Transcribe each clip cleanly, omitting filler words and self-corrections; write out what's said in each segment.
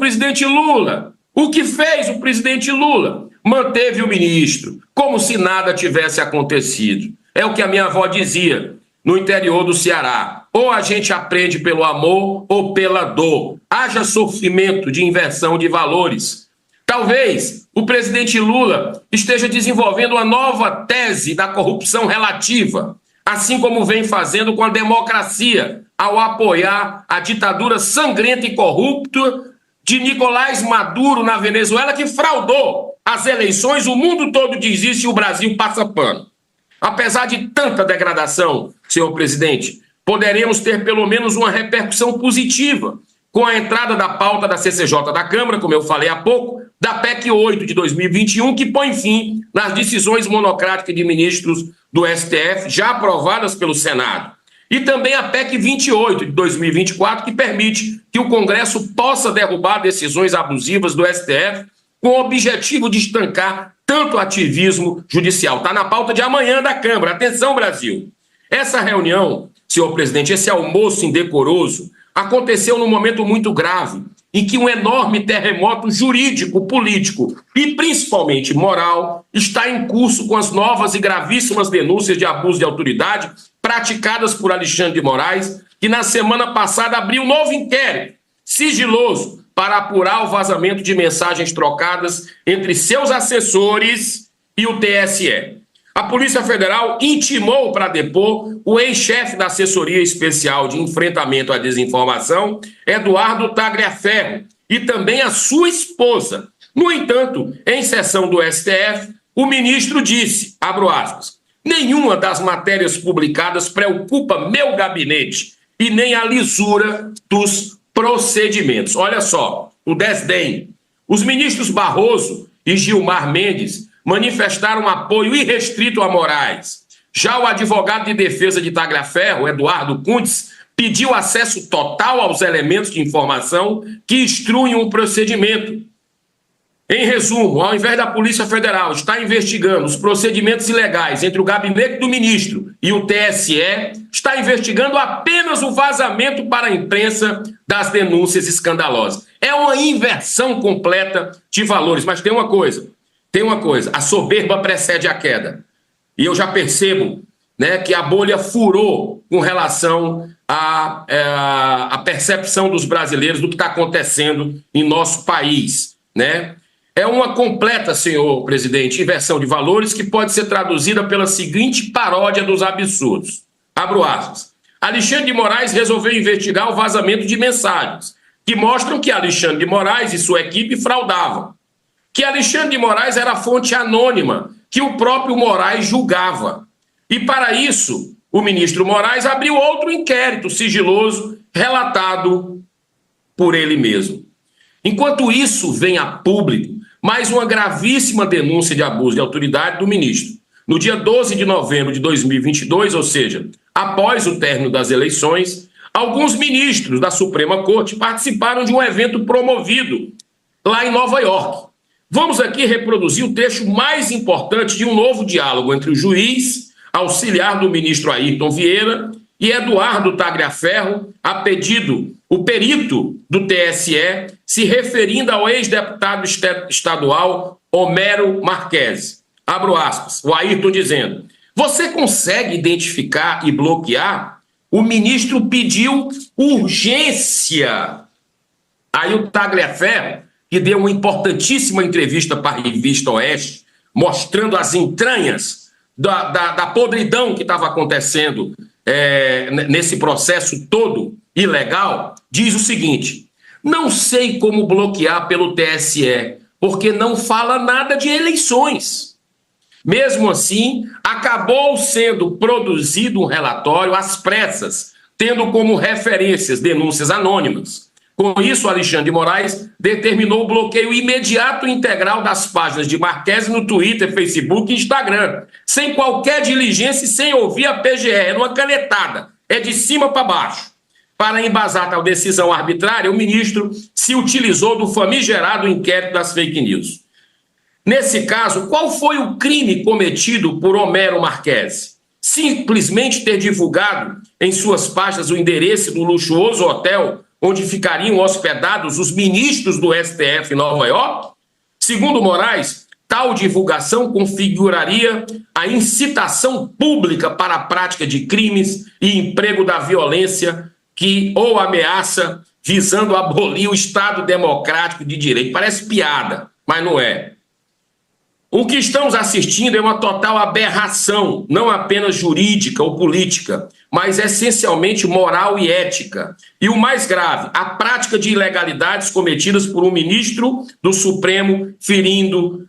presidente Lula? O que fez o presidente Lula? Manteve o ministro, como se nada tivesse acontecido. É o que a minha avó dizia no interior do Ceará. Ou a gente aprende pelo amor ou pela dor. Haja sofrimento de inversão de valores. Talvez o presidente Lula esteja desenvolvendo uma nova tese da corrupção relativa, assim como vem fazendo com a democracia, ao apoiar a ditadura sangrenta e corrupta de Nicolás Maduro na Venezuela, que fraudou as eleições. O mundo todo diz isso e o Brasil passa pano. Apesar de tanta degradação, senhor presidente, poderemos ter pelo menos uma repercussão positiva com a entrada da pauta da CCJ da Câmara, como eu falei há pouco, da PEC 8 de 2021, que põe fim nas decisões monocráticas de ministros do STF, já aprovadas pelo Senado. E também a PEC 28 de 2024, que permite que o Congresso possa derrubar decisões abusivas do STF com o objetivo de estancar tanto ativismo judicial. Está na pauta de amanhã da Câmara. Atenção, Brasil. Essa reunião, senhor presidente, esse almoço indecoroso, aconteceu num momento muito grave, em que um enorme terremoto jurídico, político e principalmente moral está em curso com as novas e gravíssimas denúncias de abuso de autoridade praticadas por Alexandre de Moraes, que na semana passada abriu um novo inquérito sigiloso para apurar o vazamento de mensagens trocadas entre seus assessores e o TSE. A Polícia Federal intimou para depor o ex-chefe da Assessoria Especial de Enfrentamento à Desinformação, Eduardo Tagliaferro, e também a sua esposa. No entanto, em sessão do STF, o ministro disse, abro aspas, nenhuma das matérias publicadas preocupa meu gabinete e nem a lisura dos procedimentos. Olha só, o desdém. Os ministros Barroso e Gilmar Mendes manifestaram apoio irrestrito a Moraes. Já o advogado de defesa de Tagliaferro, Eduardo Cuntes, pediu acesso total aos elementos de informação que instruem o procedimento. Em resumo, ao invés da Polícia Federal estar investigando os procedimentos ilegais entre o gabinete do ministro e o TSE, está investigando apenas o vazamento para a imprensa das denúncias escandalosas. É uma inversão completa de valores. Mas tem uma coisa, a soberba precede a queda. E eu já percebo, né, que a bolha furou com relação à percepção dos brasileiros do que está acontecendo em nosso país, né? É uma completa, senhor presidente, inversão de valores que pode ser traduzida pela seguinte paródia dos absurdos. Abro aspas. Alexandre de Moraes resolveu investigar o vazamento de mensagens que mostram que Alexandre de Moraes e sua equipe fraudavam, que Alexandre de Moraes era fonte anônima, que o próprio Moraes julgava. E para isso, o ministro Moraes abriu outro inquérito sigiloso relatado por ele mesmo. Enquanto isso vem a público, mais uma gravíssima denúncia de abuso de autoridade do ministro. No dia 12 de novembro de 2022, ou seja, após o término das eleições, alguns ministros da Suprema Corte participaram de um evento promovido lá em Nova York. Vamos aqui reproduzir o trecho mais importante de um novo diálogo entre o juiz, auxiliar do ministro Ayrton Vieira, e Eduardo Tagliaferro, a pedido o perito do TSE, se referindo ao ex-deputado estadual Homero Marques. Abro aspas, o Ayrton dizendo, você consegue identificar e bloquear? O ministro pediu urgência. Aí o Tagliaferro, que deu uma importantíssima entrevista para a Revista Oeste, mostrando as entranhas da podridão que estava acontecendo nesse processo todo ilegal, diz o seguinte, não sei como bloquear pelo TSE, porque não fala nada de eleições. Mesmo assim, acabou sendo produzido um relatório às pressas, tendo como referências denúncias anônimas. Com isso, Alexandre de Moraes determinou o bloqueio imediato e integral das páginas de Marques no Twitter, Facebook e Instagram, sem qualquer diligência e sem ouvir a PGR, é numa canetada, é de cima para baixo. Para embasar tal decisão arbitrária, o ministro se utilizou do famigerado inquérito das fake news. Nesse caso, qual foi o crime cometido por Homero Marques? Simplesmente ter divulgado em suas páginas o endereço do luxuoso hotel onde ficariam hospedados os ministros do STF em Nova York? Segundo Moraes, tal divulgação configuraria a incitação pública para a prática de crimes e emprego da violência ou ameaça visando abolir o Estado democrático de direito. Parece piada, mas não é. O que estamos assistindo é uma total aberração, não apenas jurídica ou política, mas essencialmente moral e ética. E o mais grave, a prática de ilegalidades cometidas por um ministro do Supremo, ferindo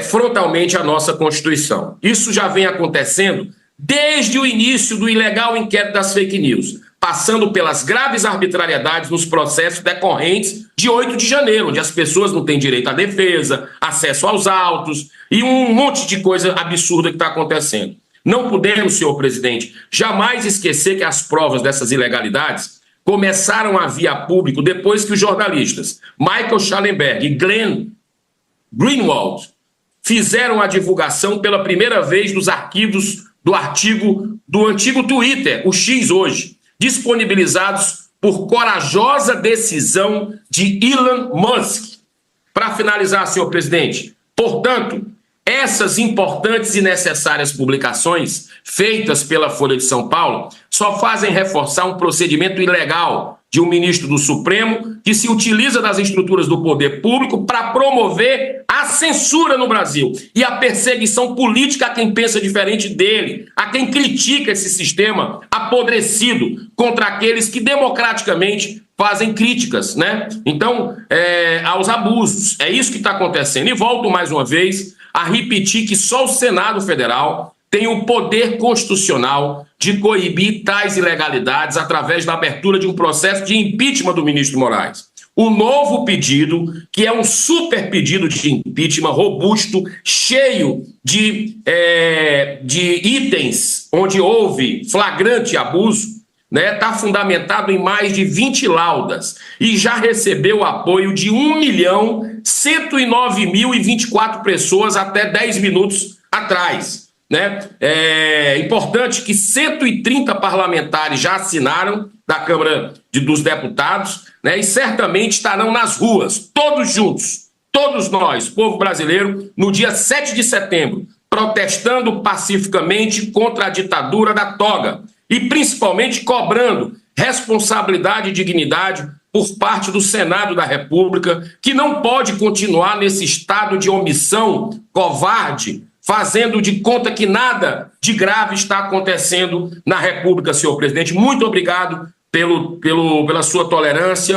frontalmente a nossa Constituição. Isso já vem acontecendo desde o início do ilegal inquérito das fake news, passando pelas graves arbitrariedades nos processos decorrentes de 8 de janeiro, onde as pessoas não têm direito à defesa, acesso aos autos e um monte de coisa absurda que está acontecendo. Não podemos, senhor presidente, jamais esquecer que as provas dessas ilegalidades começaram a vir a público depois que os jornalistas Michael Schallenberg e Glenn Greenwald fizeram a divulgação pela primeira vez dos arquivos do artigo do antigo Twitter, o X hoje, disponibilizados por corajosa decisão de Elon Musk. Para finalizar, senhor presidente, portanto, essas importantes e necessárias publicações feitas pela Folha de São Paulo só fazem reforçar um procedimento ilegal de um ministro do Supremo que se utiliza das estruturas do poder público para promover a censura no Brasil e a perseguição política a quem pensa diferente dele, a quem critica esse sistema apodrecido contra aqueles que democraticamente fazem críticas, né? Então, aos abusos. É isso que está acontecendo. E volto mais uma vez a repetir que só o Senado Federal tem o poder constitucional de coibir tais ilegalidades através da abertura de um processo de impeachment do ministro Moraes. O novo pedido, que é um super pedido de impeachment robusto, cheio de itens onde houve flagrante abuso, né, está fundamentado em mais de 20 laudas e já recebeu o apoio de 1.109.024 pessoas até 10 minutos atrás. Né? É importante que 130 parlamentares já assinaram da Câmara dos Deputados, né, e certamente estarão nas ruas, todos juntos, todos nós, povo brasileiro, no dia 7 de setembro, protestando pacificamente contra a ditadura da toga e principalmente cobrando responsabilidade e dignidade por parte do Senado da República, que não pode continuar nesse estado de omissão covarde, fazendo de conta que nada de grave está acontecendo na República, senhor presidente. Muito obrigado pela sua tolerância.